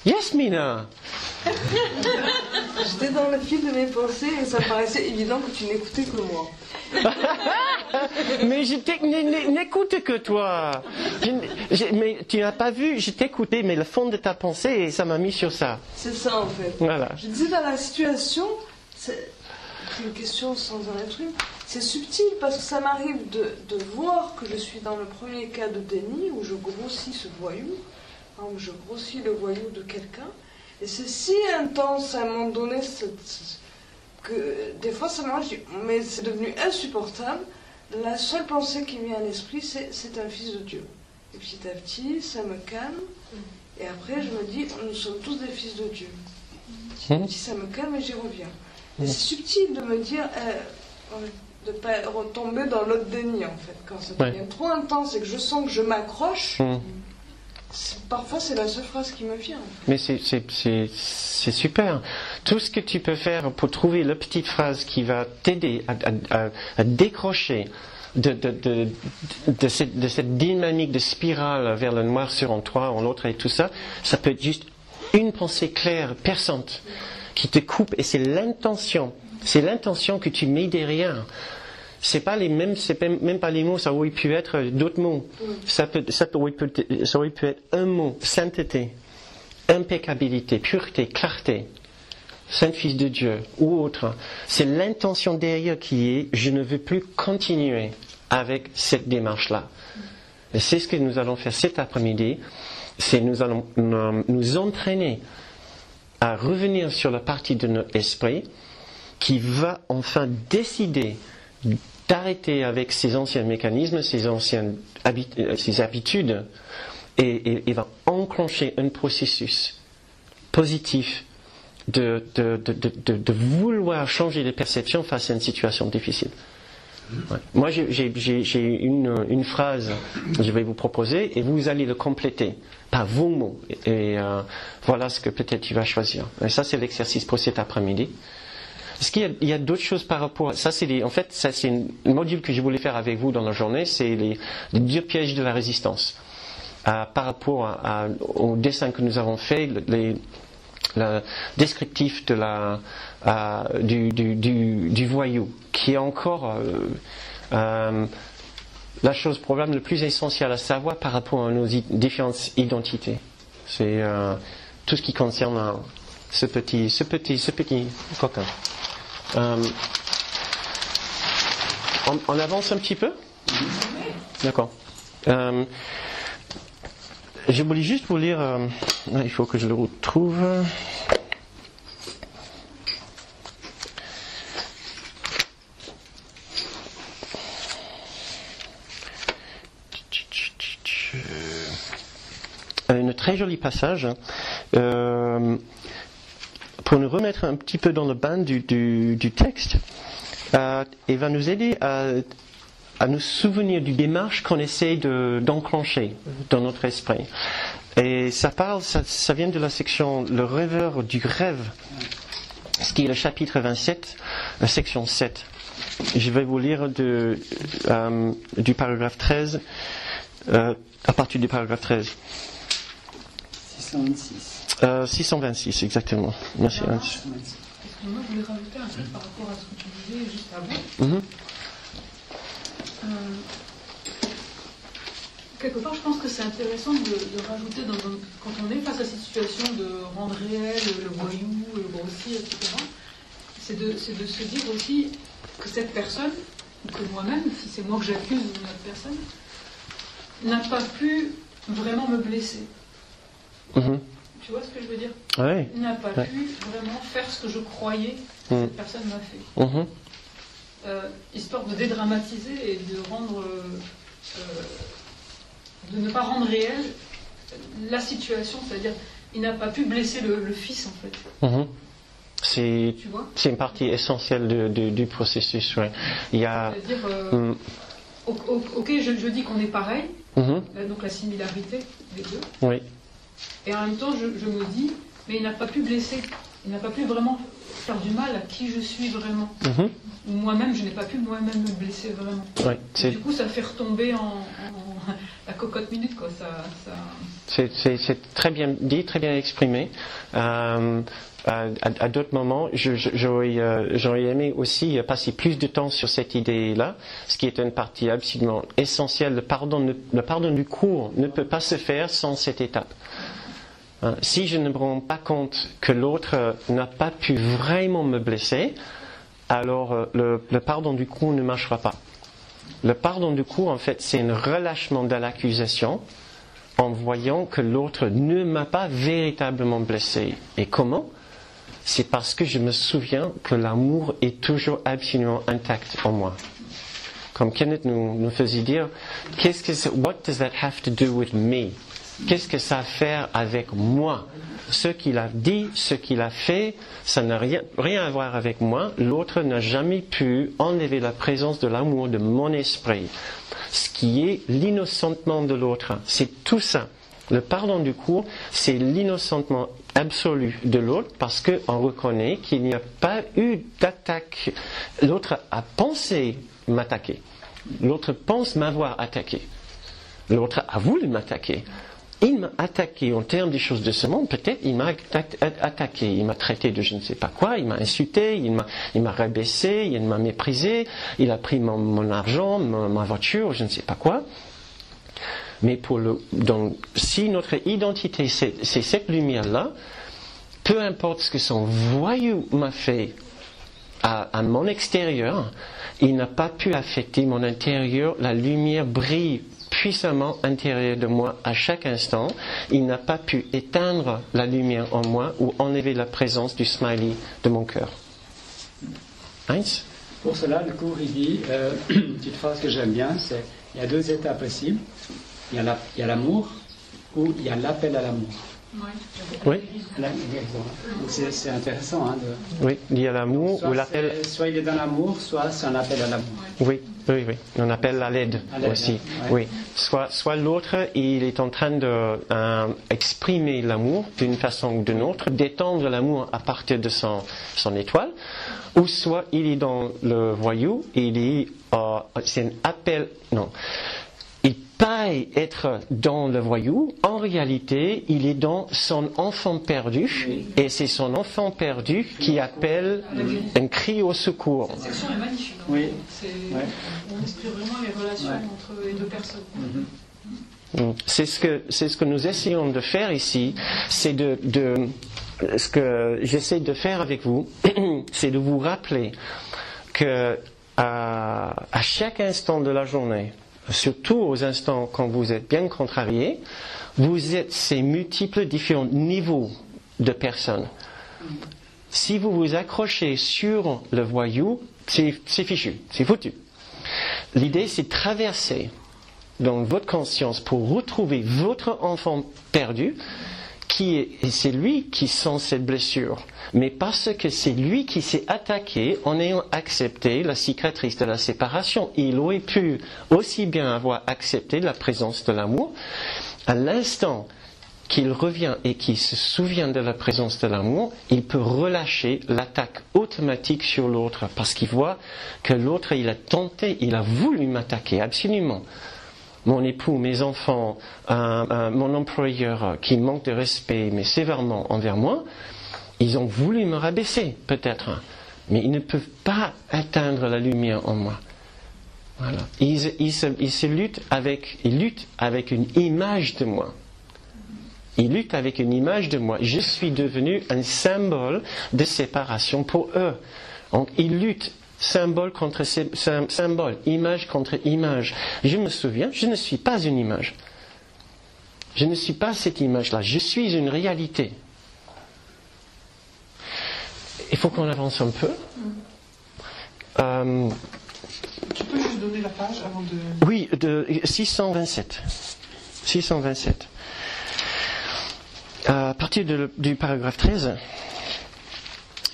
Yes, Mina. J'étais dans le fil de mes pensées et ça paraissait évident que tu n'écoutais que moi. Mais je n'écoute que toi. Mais tu n'as pas vu, je t'écoutais, mais le fond de ta pensée, et ça m'a mis sur ça. C'est ça en fait. Voilà. Je disais dans la situation, c'est une question sans en être une, c'est subtil parce que ça m'arrive de voir que je suis dans le premier cas de déni où je grossis ce voyou, hein, où je grossis le voyou de quelqu'un, et c'est si intense à un moment donné que des fois ça m'arrive, mais c'est devenu insupportable. La seule pensée qui me vient à l'esprit, c'est un fils de Dieu. Et petit à petit, ça me calme. Et après, je me dis, nous sommes tous des fils de Dieu. Je me dis, ça me calme et j'y reviens. Et c'est subtil de me dire, de ne pas retomber dans l'autre déni, en fait. Quand ça devient trop intense et que je sens que je m'accroche, parfois c'est la seule phrase qui me vient. En fait. Mais c'est super. Tout ce que tu peux faire pour trouver la petite phrase qui va t'aider à décrocher de cette dynamique de spirale vers le noir sur en toi, en l'autre et tout ça, ça peut être juste une pensée claire, perçante, qui te coupe, et c'est l'intention que tu mets derrière. C'est même pas les mots, ça aurait pu être d'autres mots. Ça aurait pu être un mot, sainteté, impeccabilité, pureté, clarté, Saint-Fils de Dieu ou autre. C'est l'intention derrière qui est, je ne veux plus continuer avec cette démarche-là. Et c'est ce que nous allons faire cet après-midi, c'est nous allons nous entraîner à revenir sur la partie de notre esprit qui va enfin décider d'arrêter avec ces anciens mécanismes, ces habitudes, et va enclencher un processus positif de vouloir changer de perception face à une situation difficile. Ouais. Moi, j'ai une phrase que je vais vous proposer et vous allez le compléter par vos mots. Et voilà ce que peut-être tu vas choisir. Et ça, c'est l'exercice pour cet après-midi. Est-ce qu'il y a d'autres choses par rapport à ça? C'est un module que je voulais faire avec vous dans la journée, c'est les 10 pièges de la résistance. Par rapport au dessin que nous avons fait, le descriptif du voyou, qui est encore la chose probablement la plus essentielle à savoir par rapport à nos différentes identités. C'est tout ce qui concerne ce petit coquin. On avance un petit peu? D'accord. Je voulais juste vous lire, il faut que je le retrouve. Un très joli passage pour nous remettre un petit peu dans le bain du texte et va nous aider à nous souvenir du démarche qu'on essaie d'enclencher dans notre esprit. Et ça vient de la section Le rêveur du rêve, ce qui est le chapitre 27, la section 7. Je vais vous lire du paragraphe 13, à partir du paragraphe 13. 626, exactement. Merci. Moi, je voulais rajouter un truc par rapport à ce que tu disais juste avant. Quelque part, je pense que c'est intéressant de rajouter, quand on est face à cette situation de rendre réel le voyou, le grossier, etc., c'est de se dire aussi que cette personne, ou que moi-même, si c'est moi que j'accuse une autre personne, n'a pas pu vraiment me blesser. Tu vois ce que je veux dire? Ouais. Il n'a pas pu vraiment faire ce que je croyais que cette personne m'a fait. Histoire de dédramatiser et de ne pas rendre réelle la situation, c'est-à-dire il n'a pas pu blesser le fils en fait. C'est une partie essentielle du processus. Ouais. Il y a. C'est-à-dire, ok, je dis qu'on est pareil, donc la similarité des deux. Oui. Et en même temps, je me dis, mais il n'a pas pu blesser, il n'a pas pu vraiment faire du mal à qui je suis vraiment. Moi-même, je n'ai pas pu moi-même me blesser vraiment. Ouais, du coup, ça fait retomber la cocotte minute, quoi. C'est très bien dit, très bien exprimé. À d'autres moments, j'aurais aimé aussi passer plus de temps sur cette idée-là, ce qui est une partie absolument essentielle. Le pardon du cours ne peut pas se faire sans cette étape. Si je ne me rends pas compte que l'autre n'a pas pu vraiment me blesser, alors le pardon du cours ne marchera pas. Le pardon du cours, en fait, c'est un relâchement de l'accusation en voyant que l'autre ne m'a pas véritablement blessé. Et comment ? C'est parce que je me souviens que l'amour est toujours absolument intact en moi. Comme Kenneth nous faisait dire, what does that have to do with me? Qu'est-ce que ça a à faire avec moi? Ce qu'il a dit, ce qu'il a fait, ça n'a rien à voir avec moi. L'autre n'a jamais pu enlever la présence de l'amour de mon esprit. Ce qui est l'innocentement de l'autre. C'est tout ça. Le pardon du cours, c'est l'innocentement absolu de l'autre parce qu'on reconnaît qu'il n'y a pas eu d'attaque. L'autre a pensé m'attaquer. L'autre pense m'avoir attaqué. L'autre a voulu m'attaquer. Il m'a attaqué en termes des choses de ce monde. Peut-être il m'a attaqué. Il m'a traité de je ne sais pas quoi. Il m'a insulté. Il m'a rabaissé. Il m'a méprisé. Il a pris mon argent, ma voiture, je ne sais pas quoi. Mais donc, si notre identité c'est cette lumière-là, peu importe ce que son voyou m'a fait à mon extérieur, il n'a pas pu affecter mon intérieur. La lumière brille puissamment à l'intérieur de moi à chaque instant. Il n'a pas pu éteindre la lumière en moi ou enlever la présence du smiley de mon cœur. Heinz? Pour cela, le cours il dit, une petite phrase que j'aime bien, c'est il y a deux états possibles. Il y a l'amour ou il y a l'appel à l'amour. Oui. C'est intéressant. Hein, oui, il y a l'amour ou l'appel. Soit il est dans l'amour, soit c'est un appel à l'amour. Oui. On appelle à l'aide aussi. Hein, ouais. Oui. Soit l'autre, il est en train de exprimer l'amour d'une façon ou d'une autre, d'étendre l'amour à partir de son étoile, ou soit il est dans le voyou, c'est un appel. Non. Il paille être dans le voyou, en réalité, il est dans son enfant perdu, et c'est son enfant perdu qui appelle un cri au secours. Cette section est magnifique. Oui. On exprime vraiment les relations entre les deux personnes. C'est ce que nous essayons de faire ici, c'est ce que j'essaie de faire avec vous, c'est de vous rappeler que à chaque instant de la journée, surtout aux instants quand vous êtes bien contrarié, vous êtes ces multiples différents niveaux de personnes. Si vous vous accrochez sur le voyou, c'est fichu, c'est foutu. L'idée, c'est de traverser dans votre conscience pour retrouver votre enfant perdu, c'est lui qui sent cette blessure, mais parce que c'est lui qui s'est attaqué en ayant accepté la cicatrice de la séparation. Il aurait pu aussi bien avoir accepté la présence de l'amour. À l'instant qu'il revient et qu'il se souvient de la présence de l'amour, il peut relâcher l'attaque automatique sur l'autre, parce qu'il voit que l'autre, il a tenté, il a voulu m'attaquer, absolument. Mon époux, mes enfants, mon employeur qui manque de respect, mais sévèrement envers moi, ils ont voulu me rabaisser, peut-être, mais ils ne peuvent pas atteindre la lumière en moi. Voilà. Ils luttent avec une image de moi. Ils luttent avec une image de moi. Je suis devenu un symbole de séparation pour eux. Donc, ils luttent. Symbole contre symbole, image contre image. Je me souviens, je ne suis pas une image. Je ne suis pas cette image-là. Je suis une réalité. Il faut qu'on avance un peu. Tu peux juste donner la page avant de... Oui, de 627. 627. À partir du paragraphe 13,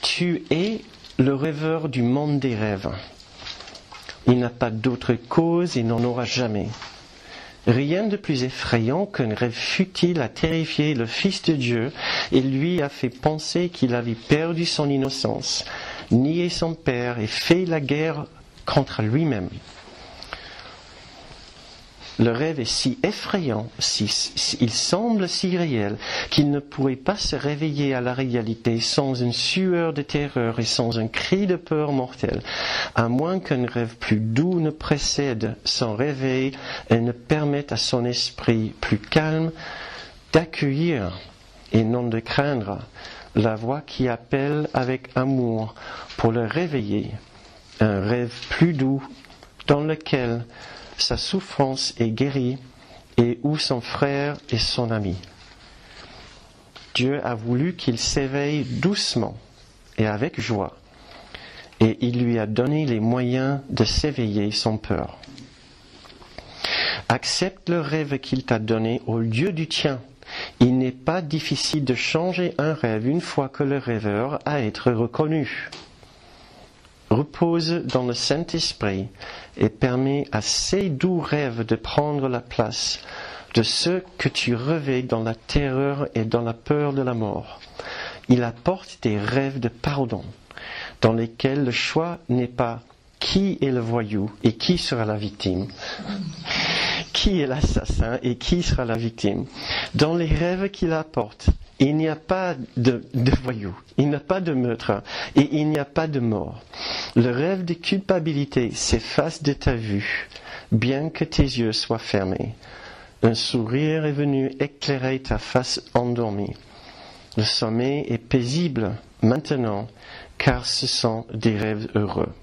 tu es le rêveur du monde des rêves. Il n'a pas d'autre cause et n'en aura jamais. Rien de plus effrayant qu'un rêve futile a terrifié le Fils de Dieu et lui a fait penser qu'il avait perdu son innocence, nié son Père et fait la guerre contre lui-même. Le rêve est si effrayant, il semble si réel, qu'il ne pourrait pas se réveiller à la réalité sans une sueur de terreur et sans un cri de peur mortelle, à moins qu'un rêve plus doux ne précède son réveil et ne permette à son esprit plus calme d'accueillir et non de craindre la voix qui appelle avec amour pour le réveiller, un rêve plus doux dans lequel sa souffrance est guérie et où son frère est son ami. Dieu a voulu qu'il s'éveille doucement et avec joie, et il lui a donné les moyens de s'éveiller sans peur. Accepte le rêve qu'il t'a donné au lieu du tien. Il n'est pas difficile de changer un rêve une fois que le rêveur a été reconnu. Repose dans le Saint-Esprit et permet à ces doux rêves de prendre la place de ceux que tu rêvais dans la terreur et dans la peur de la mort. Il apporte des rêves de pardon, dans lesquels le choix n'est pas qui est le voyou et qui sera la victime, qui est l'assassin et qui sera la victime. Dans les rêves qu'il apporte, il n'y a pas de voyou, il n'y a pas de meurtre et il n'y a pas de mort. Le rêve de culpabilité s'efface de ta vue, bien que tes yeux soient fermés. Un sourire est venu éclairer ta face endormie. Le sommeil est paisible maintenant, car ce sont des rêves heureux.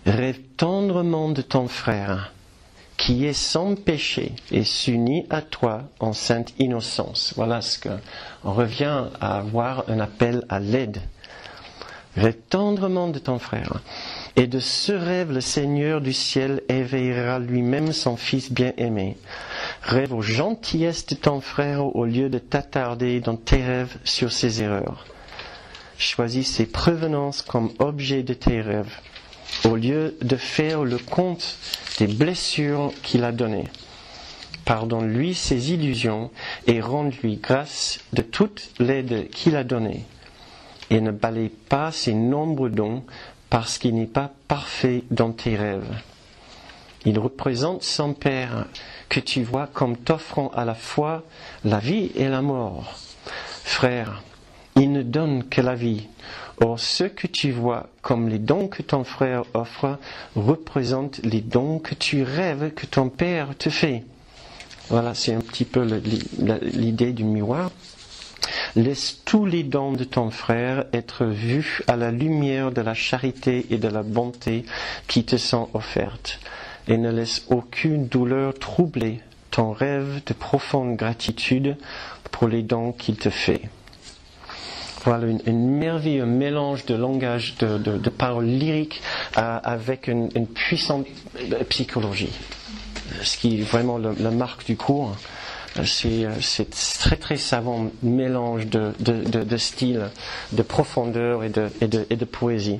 Rêve tendrement de ton frère, qui est sans péché et s'unit à toi en sainte innocence. Voilà ce que on revient à avoir un appel à l'aide. Rêve tendrement de ton frère. Et de ce rêve, le Seigneur du ciel éveillera lui-même son Fils bien-aimé. Rêve aux gentillesses de ton frère au lieu de t'attarder dans tes rêves sur ses erreurs. Choisis ses prévenances comme objet de tes rêves, au lieu de faire le compte des blessures qu'il a données. Pardonne-lui ses illusions et rends-lui grâce de toute l'aide qu'il a donnée. Et ne balaye pas ses nombreux dons parce qu'il n'est pas parfait dans tes rêves. Il représente son Père que tu vois comme t'offrant à la fois la vie et la mort. Frère, il ne donne que la vie. Or, ce que tu vois comme les dons que ton frère offre représentent les dons que tu rêves que ton Père te fait. Voilà, c'est un petit peu l'idée du miroir. Laisse tous les dons de ton frère être vus à la lumière de la charité et de la bonté qui te sont offertes, et ne laisse aucune douleur troubler ton rêve de profonde gratitude pour les dons qu'il te fait. Voilà une merveilleux mélange de langage, de paroles lyriques avec une puissante psychologie. Ce qui est vraiment la marque du cours. C'est très très savant mélange de style, de profondeur et de poésie.